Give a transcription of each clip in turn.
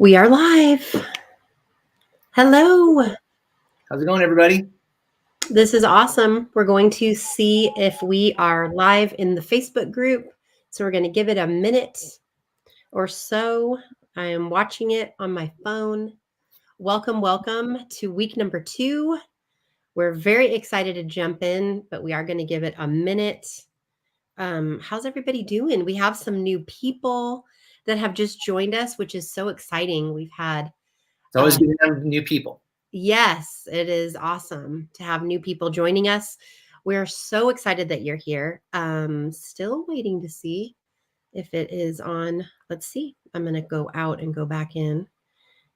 We are live. Hello. How's it going, everybody? This is awesome. We're going to see if we are live in the Facebook group. So we're going to give it a minute or so. I am watching it on my phone. Welcome to week number 2. We're very excited to jump in, but we are going to give it a minute. How's everybody doing? We have some new people that have just joined us, which is so exciting. We've had It's always good to have new people. Yes, it is awesome to have new people joining us. We're so excited that you're here. Still waiting to see if it is on. Let's see. I'm going to go out and go back in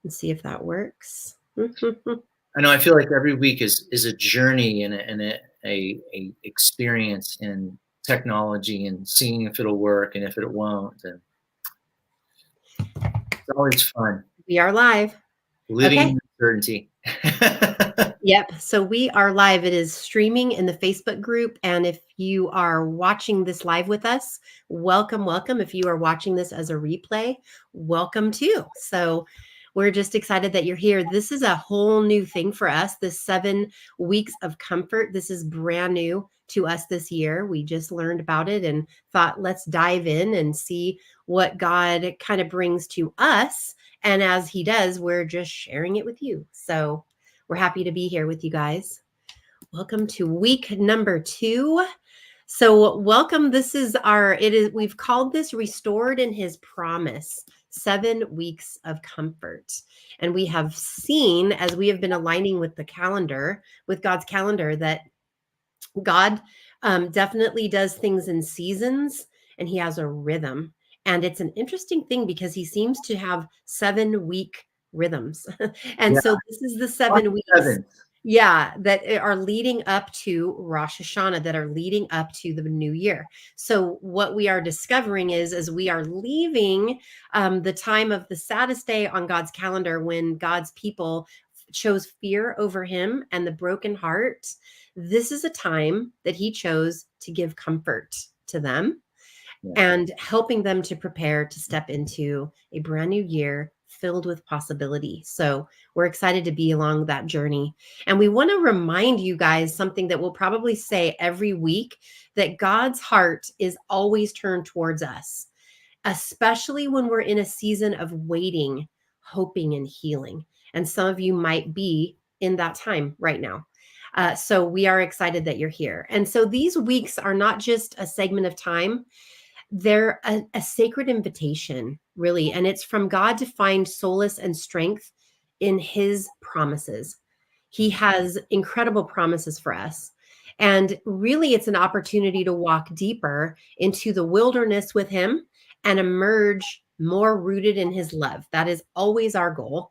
and see if that works. I know. I feel like every week is a journey and a experience in technology and seeing if it'll work and if it won't. And it's always fun. We are live. Living in uncertainty. Yep. So we are live. It is streaming in the Facebook group. And if you are watching this live with us, welcome. If you are watching this as a replay, welcome too. So we're just excited that you're here. This is a whole new thing for us. This 7 weeks of comfort. This is brand new to us this year. We just learned about it and thought, let's dive in and see what God kind of brings to us. And as he does, we're just sharing it with you. So we're happy to be here with you guys. Welcome to week number 2. So welcome. We've called this Restored in His Promise, 7 weeks of comfort. And we have seen, as we have been aligning with the calendar, with God's calendar, that God definitely does things in seasons and he has a rhythm. And it's an interesting thing because he seems to have 7-week rhythms. And so this is the 7 weeks. That are leading up to Rosh Hashanah, that are leading up to the new year. So what we are discovering is, as we are leaving the time of the saddest day on God's calendar, when God's people chose fear over him and the broken heart, this is a time that he chose to give comfort to them and helping them to prepare to step into a brand new year filled with possibility. So we're excited to be along that journey. And we want to remind you guys something that we'll probably say every week, that God's heart is always turned towards us, especially when we're in a season of waiting, hoping, and healing. And some of you might be in that time right now. So we are excited that you're here. And so these weeks are not just a segment of time. They're a sacred invitation, really. And it's from God to find solace and strength in his promises. He has incredible promises for us. And really, it's an opportunity to walk deeper into the wilderness with him and emerge more rooted in his love. That is always our goal.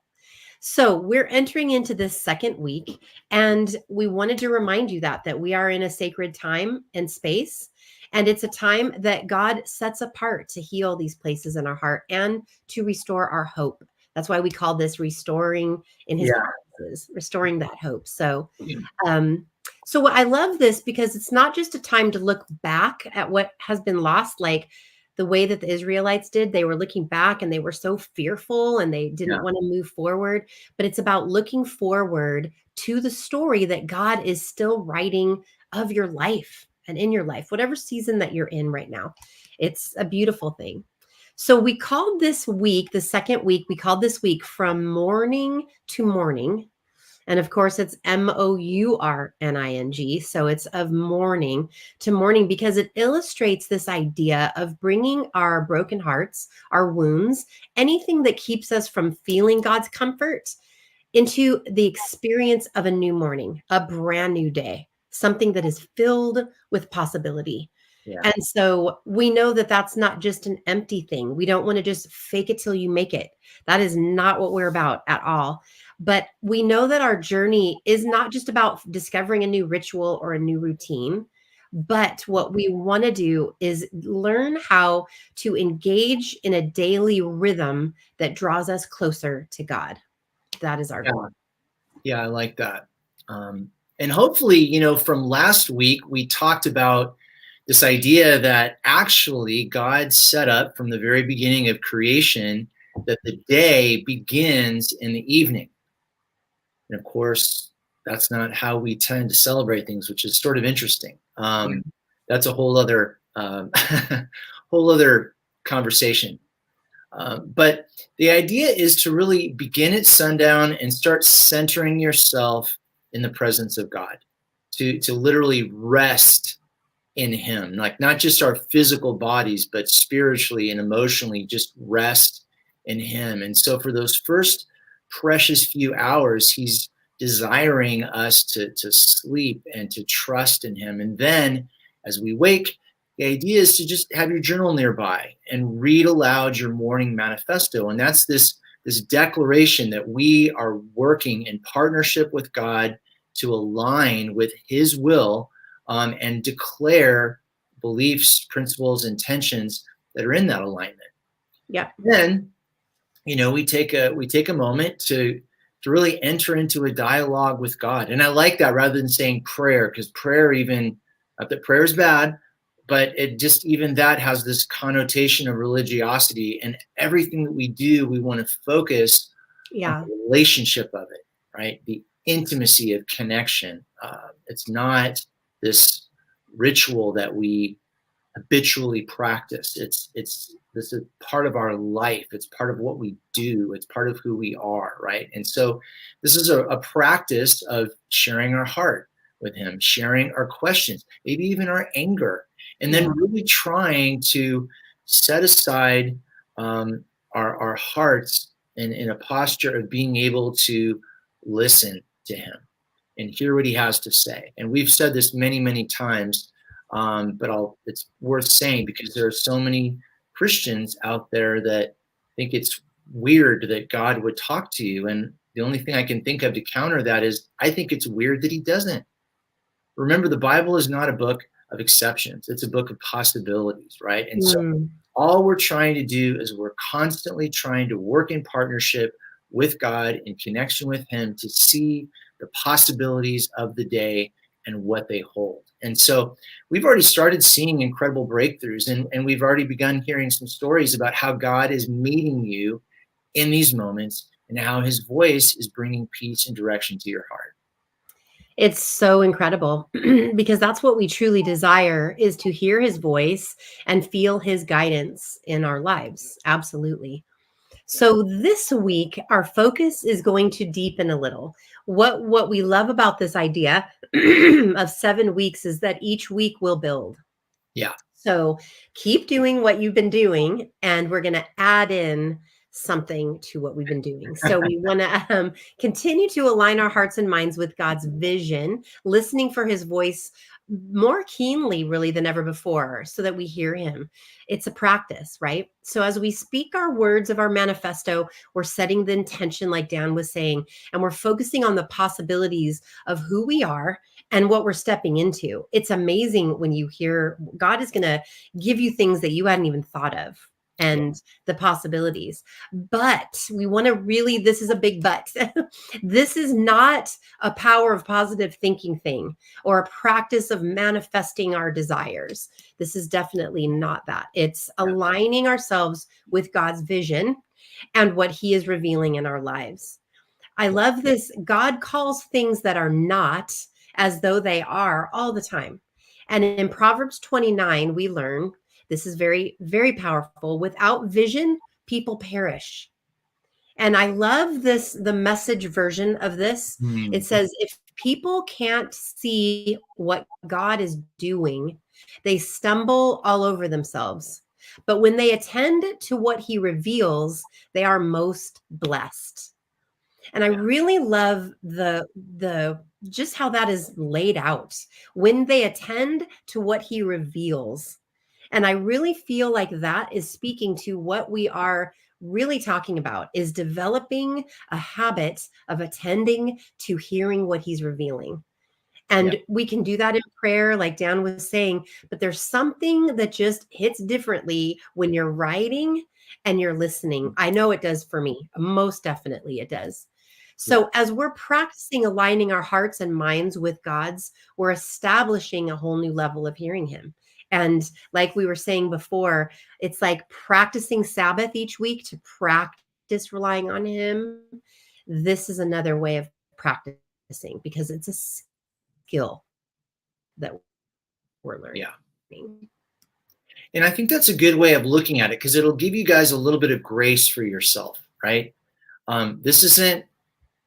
So we're entering into this 2nd week, and we wanted to remind you that we are in a sacred time and space. And it's a time that God sets apart to heal these places in our heart and to restore our hope. That's why we call this restoring in his promises, restoring that hope. So I love this because it's not just a time to look back at what has been lost, like the way that the Israelites did. They were looking back and they were so fearful and they didn't want to move forward. But it's about looking forward to the story that God is still writing of your life and in your life, whatever season that you're in right now. It's a beautiful thing. So we called this week, the 2nd week, we called this week From Morning to Morning. And of course, it's MOURNING. So it's of morning to morning, because it illustrates this idea of bringing our broken hearts, our wounds, anything that keeps us from feeling God's comfort, into the experience of a new morning, a brand new day, something that is filled with possibility. And so we know that that's not just an empty thing. We don't want to just fake it till you make it. That is not what we're about at all. But we know that our journey is not just about discovering a new ritual or a new routine. But what we want to do is learn how to engage in a daily rhythm that draws us closer to God. That is our goal. Yeah, I like that. And hopefully, from last week, we talked about this idea that actually God set up from the very beginning of creation that the day begins in the evening. And of course, that's not how we tend to celebrate things, which is sort of interesting. That's a whole other whole other conversation. But the idea is to really begin at sundown and start centering yourself in the presence of God, to literally rest in Him, like not just our physical bodies, but spiritually and emotionally, just rest in Him. And so for those first precious few hours, He's desiring us to sleep and to trust in Him. And then as we wake, the idea is to just have your journal nearby and read aloud your morning manifesto. And that's this declaration that we are working in partnership with God to align with His will, and declare beliefs, principles, intentions that are in that alignment. Yeah. Then, we take a moment to really enter into a dialogue with God. And I like that rather than saying prayer, because prayer, even not that prayer is bad, but it just, even that has this connotation of religiosity, and everything that we do, we want to focus on the relationship of it, right? The intimacy of connection. It's not this ritual that we habitually practice. This is part of our life. It's part of what we do. It's part of who we are, right? And so this is a practice of sharing our heart with Him, sharing our questions, maybe even our anger, and then really trying to set aside our hearts in a posture of being able to listen to Him and hear what He has to say. And we've said this many, many times, but it's worth saying because there are so many Christians out there that think it's weird that God would talk to you. And the only thing I can think of to counter that is I think it's weird that He doesn't. Remember, the Bible is not a book of exceptions. It's a book of possibilities, right? And so all we're trying to do is we're constantly trying to work in partnership with God, in connection with Him, to see the possibilities of the day and what they hold. And so we've already started seeing incredible breakthroughs, and we've already begun hearing some stories about how God is meeting you in these moments and how His voice is bringing peace and direction to your heart. It's so incredible because that's what we truly desire, is to hear His voice and feel His guidance in our lives. Absolutely. So this week, our focus is going to deepen a little. What we love about this idea of 7 weeks is that each week will build. Yeah. So keep doing what you've been doing, and we're going to add in something to what we've been doing. So we want to continue to align our hearts and minds with God's vision, listening for His voice more keenly really than ever before, so that we hear Him. It's a practice, right? So as we speak our words of our manifesto, we're setting the intention, like Dan was saying, and we're focusing on the possibilities of who we are and what we're stepping into. It's amazing when you hear God is going to give you things that you hadn't even thought of, and the possibilities. But we want to really, this is a big but. This is not a power of positive thinking thing or a practice of manifesting our desires. This is definitely not that. It's aligning ourselves with God's vision and what He is revealing in our lives. I love this. God calls things that are not as though they are all the time. And in Proverbs 29, we learn, this is very, very powerful. Without vision, people perish. And I love this, the Message version of this. It says, if people can't see what God is doing, they stumble all over themselves. But when they attend to what He reveals, they are most blessed. And I really love the just how that is laid out, when they attend to what He reveals. And I really feel like that is speaking to what we are really talking about, is developing a habit of attending to hearing what He's revealing. And we can do that in prayer, like Dan was saying, but there's something that just hits differently when you're writing and you're listening. I know it does for me. Most definitely it does. So as we're practicing aligning our hearts and minds with God's, we're establishing a whole new level of hearing Him. And like we were saying before, it's like practicing Sabbath each week to practice practice relying on him, this is another way of practicing because it's a skill that we're learning. Yeah. And I think that's a good way of looking at it because it'll give you guys a little bit of grace for yourself, right? This isn't,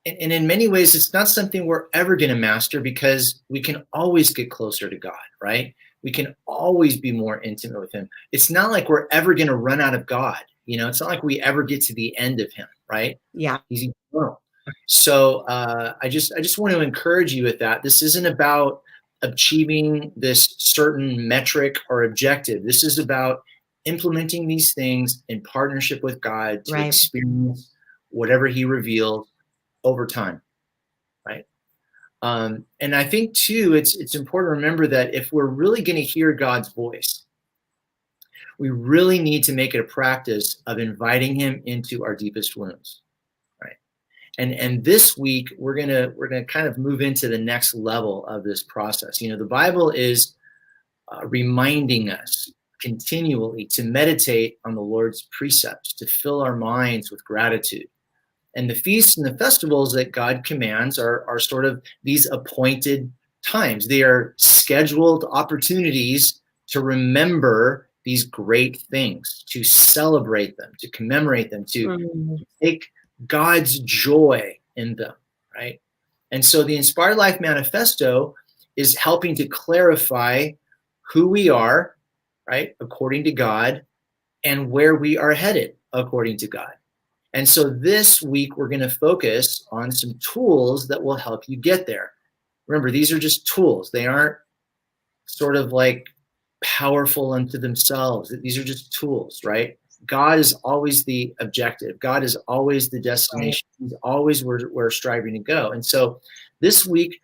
and in many ways, it's not something we're ever going to master because we can always get closer to God, right? We can always be more intimate with him. It's not like we're ever going to run out of God. It's not like we ever get to the end of him, right? Yeah. He's eternal. So I just want to encourage you with that. This isn't about achieving this certain metric or objective. This is about implementing these things in partnership with God to experience whatever he reveals over time, right? And I think too, it's important to remember that if we're really going to hear God's voice, we really need to make it a practice of inviting him into our deepest wounds, right? And this week we're gonna kind of move into the next level of this process. The Bible is reminding us continually to meditate on the Lord's precepts, to fill our minds with gratitude. And the feasts and the festivals that God commands are sort of these appointed times. They are scheduled opportunities to remember these great things, to celebrate them, to commemorate them, to take God's joy in them, right? And so the Inspired Life Manifesto is helping to clarify who we are, right, according to God, and where we are headed according to God. And so this week, we're going to focus on some tools that will help you get there. Remember, these are just tools. They aren't sort of like powerful unto themselves. These are just tools, right? God is always the objective. God is always the destination. He's always where we're striving to go. And so this week,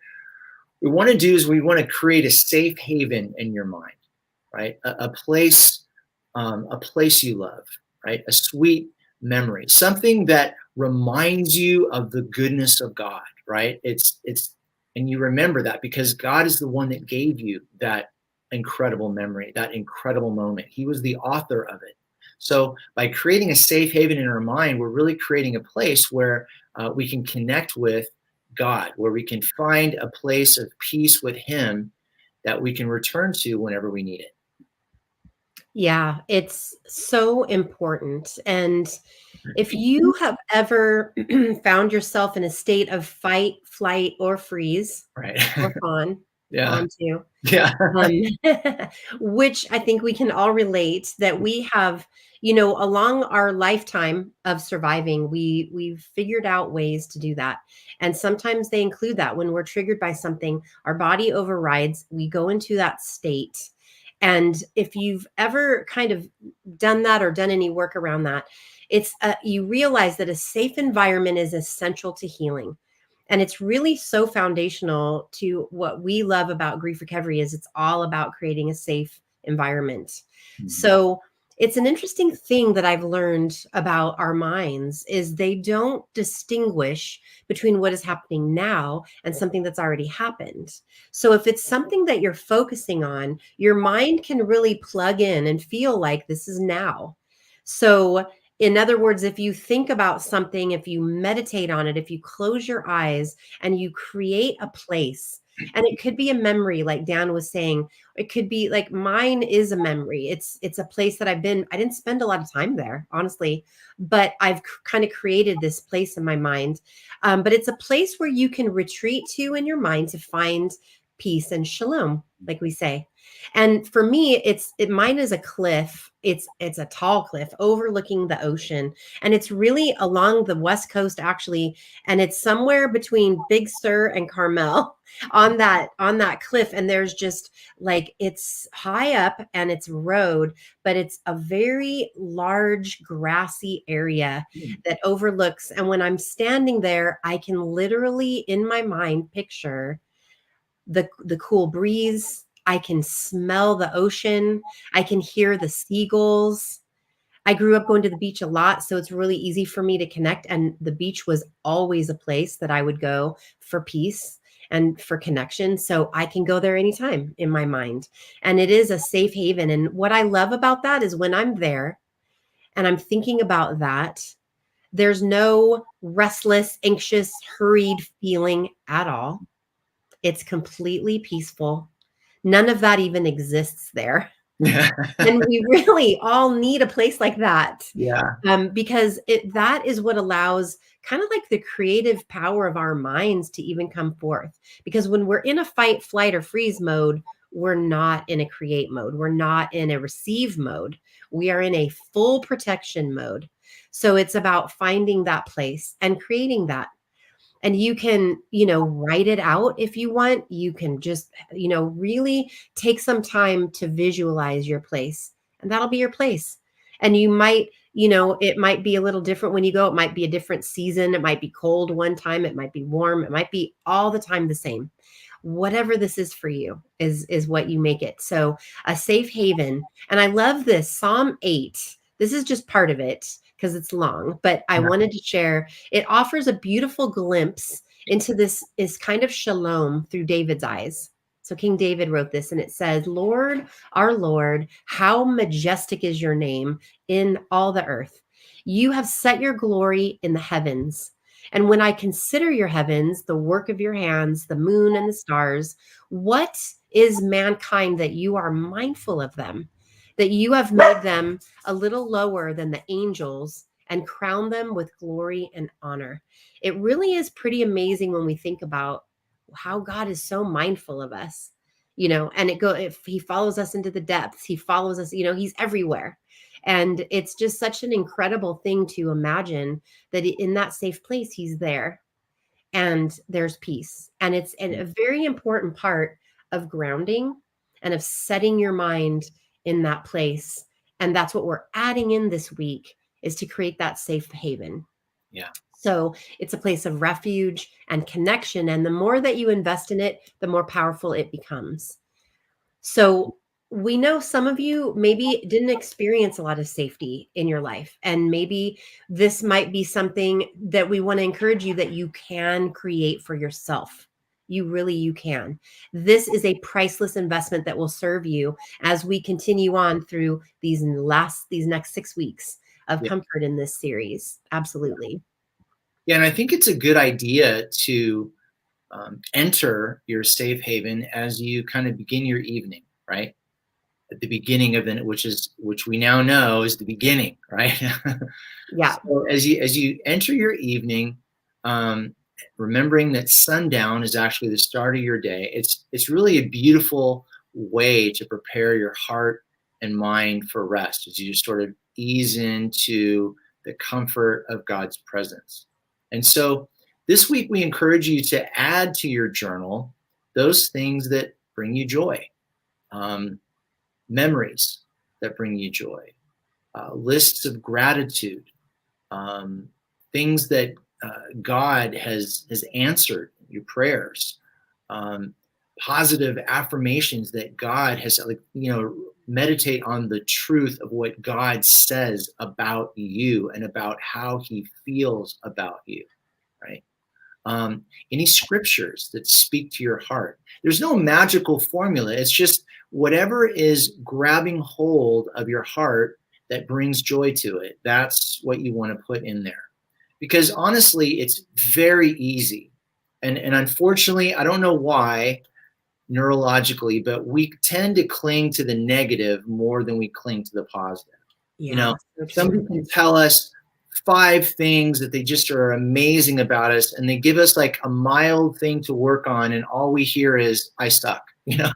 what we want to do is we want to create a safe haven in your mind, right? A place you love, right? A sweet memory, something that reminds you of the goodness of God, right? And you remember that because God is the one that gave you that incredible memory, that incredible moment. He was the author of it. So by creating a safe haven in our mind, we're really creating a place where we can connect with God, where we can find a place of peace with him that we can return to whenever we need it. Yeah, it's so important. And if you have ever found yourself in a state of fight, flight, or freeze, right, or fawn, yeah, too, yeah, which I think we can all relate, that we have, along our lifetime of surviving, we've figured out ways to do that. And sometimes they include that when we're triggered by something, our body overrides, we go into that state. And if you've ever kind of done that or done any work around that, you realize that a safe environment is essential to healing. And it's really so foundational to what we love about grief recovery is it's all about creating a safe environment. Mm-hmm. So it's an interesting thing that I've learned about our minds is they don't distinguish between what is happening now and something that's already happened. So if it's something that you're focusing on, your mind can really plug in and feel like this is now. So in other words, if you think about something, if you meditate on it, if you close your eyes and you create a place, and it could be a memory, like Dan was saying, it could be like mine is a memory. It's a place that I didn't spend a lot of time there, honestly, but I've kind of created this place in my mind. But it's a place where you can retreat to in your mind to find peace and shalom, like we say. And for me, mine is a cliff. It's a tall cliff overlooking the ocean. And it's really along the West Coast, actually. And it's somewhere between Big Sur and Carmel on that cliff. And there's just like, it's high up and it's road, but it's a very large grassy area that overlooks. And when I'm standing there, I can literally in my mind picture the cool breeze. I can smell the ocean. I can hear the seagulls. I grew up going to the beach a lot, so it's really easy for me to connect. And the beach was always a place that I would go for peace and for connection. So I can go there anytime in my mind. And it is a safe haven. And what I love about that is when I'm there and I'm thinking about that, There's no restless, anxious, hurried feeling at all. It's completely peaceful. None of that even exists there. Yeah. And we really all need a place like that, Yeah. because that is what allows kind of like the creative power of our minds to even come forth. Because when we're in a fight, flight, or freeze mode, we're not in a create mode. We're not in a receive mode. We are in a full protection mode. So it's about finding that place and creating that. And you can, write it out if you want. You can just, really take some time to visualize your place, and that'll be your place. And you might, it might be a little different when you go. It might be a different season. It might be cold one time. It might be warm. It might be all the time the same. Whatever this is for you is what you make it. So a safe haven. And I love this Psalm 8. This is just part of it because it's long, but I wanted to share. It offers a beautiful glimpse into this is kind of shalom through David's eyes. So King David wrote this, and it says, Lord, our Lord, how majestic is your name in all the earth. You have set your glory in the heavens. And when I consider your heavens, the work of your hands, the moon and the stars, what is mankind that you are mindful of them, that you have made them a little lower than the angels and crown them with glory and honor? It really is pretty amazing when we think about how God is so mindful of us, and if he follows us into the depths, he follows us, he's everywhere. And it's just such an incredible thing to imagine that in that safe place, he's there and there's peace. And it's a very important part of grounding and of setting your mind in that place. And that's what we're adding in this week, is to create that safe haven. Yeah. So it's a place of refuge and connection. And the more that you invest in it, the more powerful it becomes. So we know some of you maybe didn't experience a lot of safety in your life. And maybe this might be something that we want to encourage you that you can create for yourself. You can. This is a priceless investment that will serve you as we continue on through these next 6 weeks of comfort in this series. Absolutely. Yeah, and I think it's a good idea to enter your safe haven as you kind of begin your evening, right? At the beginning of it, which we now know is the beginning, right? Yeah. So as you enter your evening, remembering that sundown is actually the start of your day. It's really a beautiful way to prepare your heart and mind for rest as you just sort of ease into the comfort of God's presence. And so this week, we encourage you to add to your journal those things that bring you joy, memories that bring you joy, lists of gratitude, things that God has answered your prayers, positive affirmations that God has, meditate on the truth of what God says about you and about how he feels about you, right? Any scriptures that speak to your heart. There's no magical formula. It's just whatever is grabbing hold of your heart that brings joy to it. That's what you want to put in there. Because honestly, it's very easy. And unfortunately, I don't know why neurologically, but we tend to cling to the negative more than we cling to the positive. Yeah. Somebody can tell us 5 things that they just are amazing about us, and they give us like a mild thing to work on, and all we hear is I suck. It's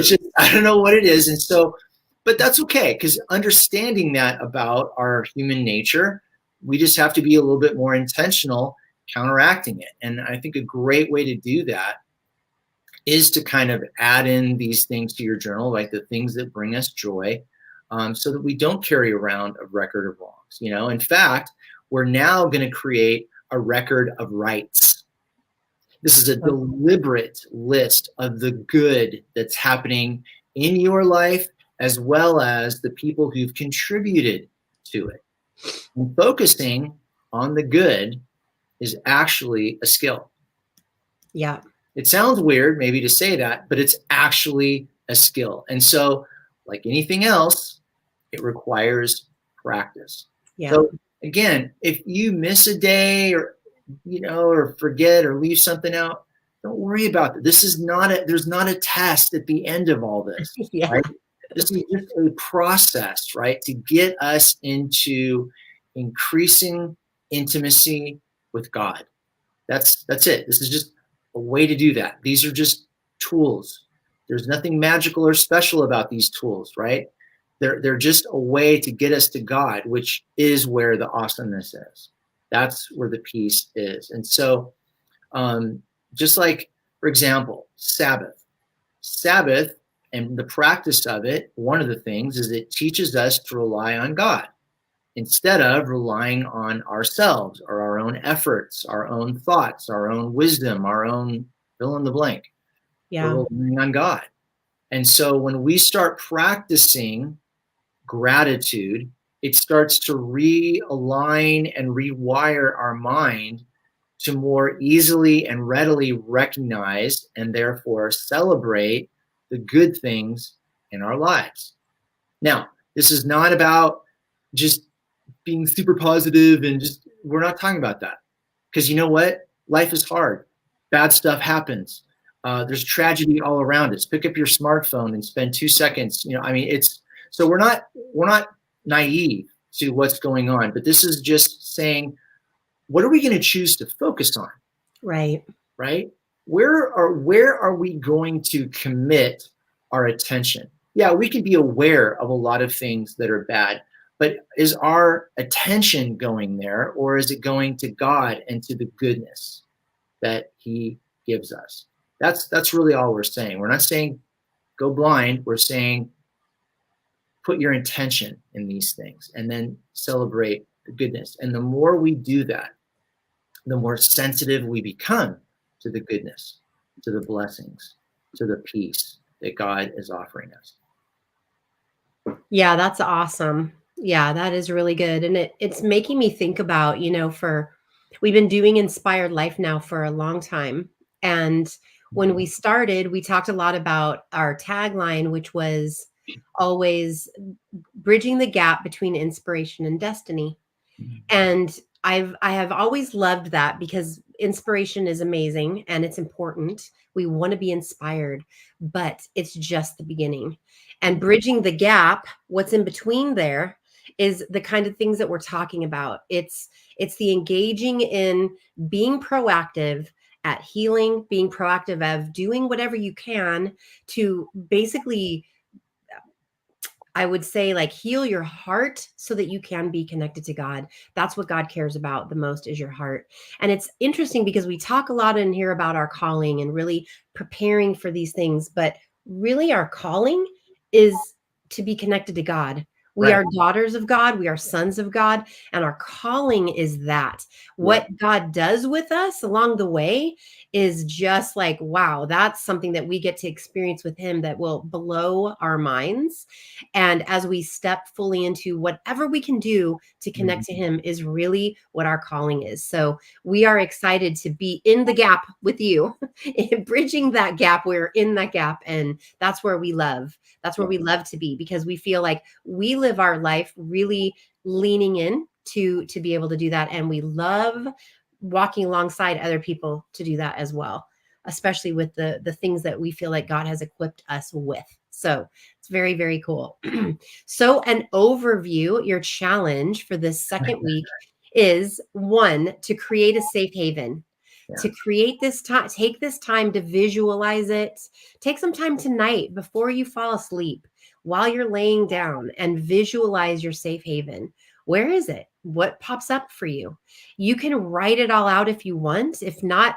just, I don't know what it is. And so, but that's okay, because understanding that about our human nature, we just have to be a little bit more intentional counteracting it. And I think a great way to do that is to kind of add in these things to your journal, like the things that bring us joy, so that we don't carry around a record of wrongs. In fact, we're now going to create a record of rights. This is a deliberate list of the good that's happening in your life, as well as the people who've contributed to it. And focusing on the good is actually a skill. Yeah. It sounds weird maybe to say that, but it's actually a skill. And so, like anything else, it requires practice. Yeah. So again, if you miss a day or, or forget or leave something out, don't worry about it. There's not a test at the end of all this, Yeah. right? This is just a process, right? To get us into increasing intimacy with God. That's it. This is just a way to do that. These are just tools. There's nothing magical or special about these tools, right? They're just a way to get us to God, which is where the awesomeness is. That's where the peace is. And so, just like, for example, Sabbath and the practice of it, one of the things is it teaches us to rely on God instead of relying on ourselves or our own efforts, our own thoughts, our own wisdom, our own fill in the blank. Yeah. We're relying on God. And so when we start practicing gratitude, it starts to realign and rewire our mind to more easily and readily recognize and therefore celebrate the good things in our lives. Now, this is not about just being super positive and just, we're not talking about that. Because you know what? Life is hard. Bad stuff happens. There's tragedy all around us. Pick up your smartphone and spend 2 seconds. So we're not naive to what's going on, but this is just saying, what are we going to choose to focus on? Right. Right? Where are we going to commit our attention? Yeah, we can be aware of a lot of things that are bad, but is our attention going there, or is it going to God and to the goodness that He gives us? That's really all we're saying. We're not saying go blind. We're saying put your intention in these things and then celebrate the goodness. And the more we do that, the more sensitive we become to the goodness, to the blessings, to the peace that God is offering us. Yeah, that's awesome. Yeah, that is really good. And it's making me think about, we've been doing Inspired Life now for a long time. And when we started, we talked a lot about our tagline, which was always bridging the gap between inspiration and destiny. And I have always loved that because inspiration is amazing and it's important. We want to be inspired, but it's just the beginning. And bridging the gap, what's in between there is the kind of things that we're talking about. It's the engaging in being proactive at healing, being proactive of doing whatever you can to basically, I would say, like, heal your heart so that you can be connected to God. That's what God cares about the most, is your heart. And it's interesting because we talk a lot in here about our calling and really preparing for these things, but really our calling is to be connected to God. We Right. are daughters of God, we are sons of God, and our calling is that. What God does with us along the way is just like, wow, that's something that we get to experience with Him that will blow our minds. And as we step fully into whatever we can do to connect to Him is really what our calling is. So we are excited to be in the gap with you, bridging that gap. We're in that gap. And that's where we love. That's where we love to be, because we feel like we live our life really leaning in to be able to do that. And we love walking alongside other people to do that as well, especially with the things that we feel like God has equipped us with. So it's very, very cool. So an overview, your challenge for this second week is, one, to create a safe haven. To create this time, take this time to visualize it. Take some time tonight before you fall asleep, while you're laying down, and visualize your safe haven. Where is it? What pops up for you? You can write it all out if you want. If not,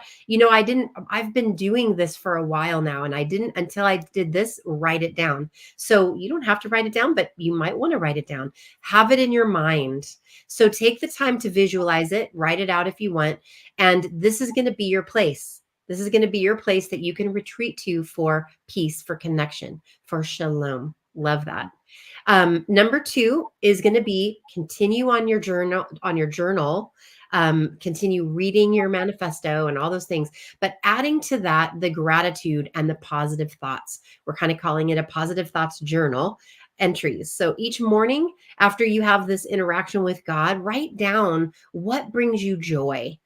I've been doing this for a while now, and I didn't, until I did this, write it down. So you don't have to write it down, but you might want to write it down. Have it in your mind. So take the time to visualize it, write it out if you want. And this is going to be your place. This is going to be your place that you can retreat to for peace, for connection, for shalom. Love that. Number 2 is going to be continue on your journal, continue reading your manifesto and all those things, but adding to that the gratitude and the positive thoughts. We're kind of calling it a positive thoughts journal. entries. So each morning after you have this interaction with God, write down what brings you joy.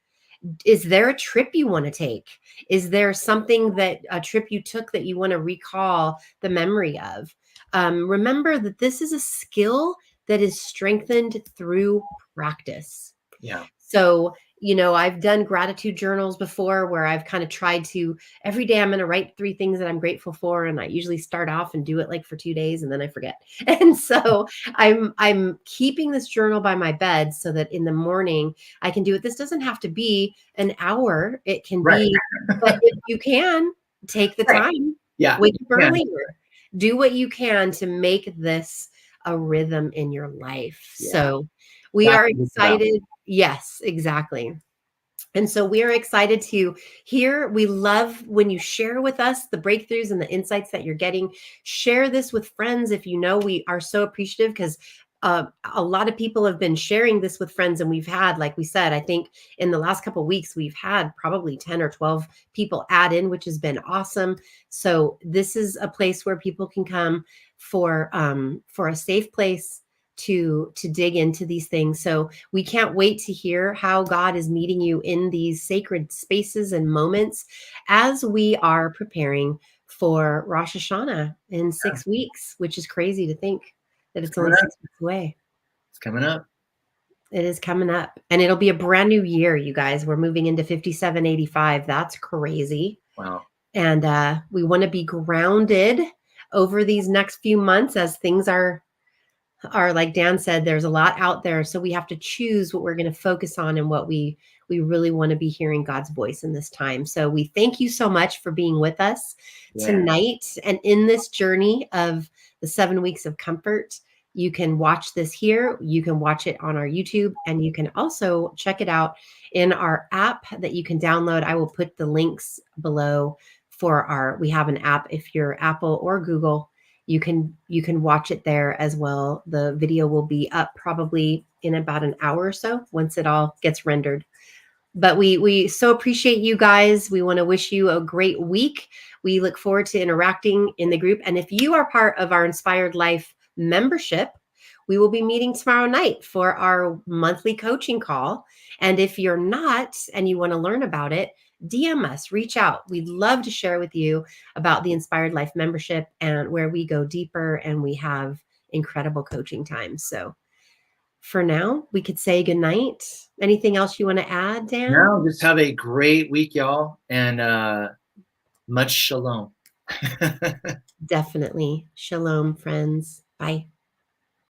Is there a trip you want to take? Is there something that a trip you took that you want to recall the memory of? Remember that this is a skill that is strengthened through practice. Yeah. So, I've done gratitude journals before where I've kind of tried to every day I'm going to write 3 things that I'm grateful for, and I usually start off and do it like for 2 days and then I forget. And so I'm keeping this journal by my bed so that in the morning I can do it. This doesn't have to be an hour. It can Right. be, but if you can take the Right. time, Yeah. wake up Yeah. earlier, do what you can to make this a rhythm in your life. Yeah. So we That's are what it's about. excited. Yes, exactly. And so we are excited to hear. We love when you share with us the breakthroughs and the insights that you're getting. Share this with friends if you know. We are so appreciative because a lot of people have been sharing this with friends, and we've had, like we said, I think in the last couple of weeks, we've had probably 10 or 12 people add in, which has been awesome. So this is a place where people can come for a safe place to dig into these things. So we can't wait to hear how God is meeting you in these sacred spaces and moments as we are preparing for Rosh Hashanah in 6 weeks, which is crazy to think that it's only 6 weeks away. It's coming up. It is coming up, and it'll be a brand new year, you guys. We're moving into 5785. That's crazy. Wow. And we want to be grounded over these next few months as things are like Dan said, there's a lot out there. So we have to choose what we're going to focus on and what we really want to be hearing God's voice in this time. So we thank you so much for being with us tonight and in this journey of the 7 weeks of comfort. You can watch this here. You can watch it on our YouTube, and you can also check it out in our app that you can download. I will put the links below we have an app. If you're Apple or Google, you can watch it there as well. The video will be up probably in about an hour or so once it all gets rendered. But we so appreciate you guys. We want to wish you a great week. We look forward to interacting in the group. And if you are part of our Inspired Life membership, we will be meeting tomorrow night for our monthly coaching call. And if you're not and you want to learn about it, DM us, reach out. We'd love to share with you about the Inspired Life membership and where we go deeper and we have incredible coaching times. So for now, we could say good night. Anything else you want to add, Dan? No, just have a great week, y'all, and much shalom. Definitely. Shalom, friends. Bye.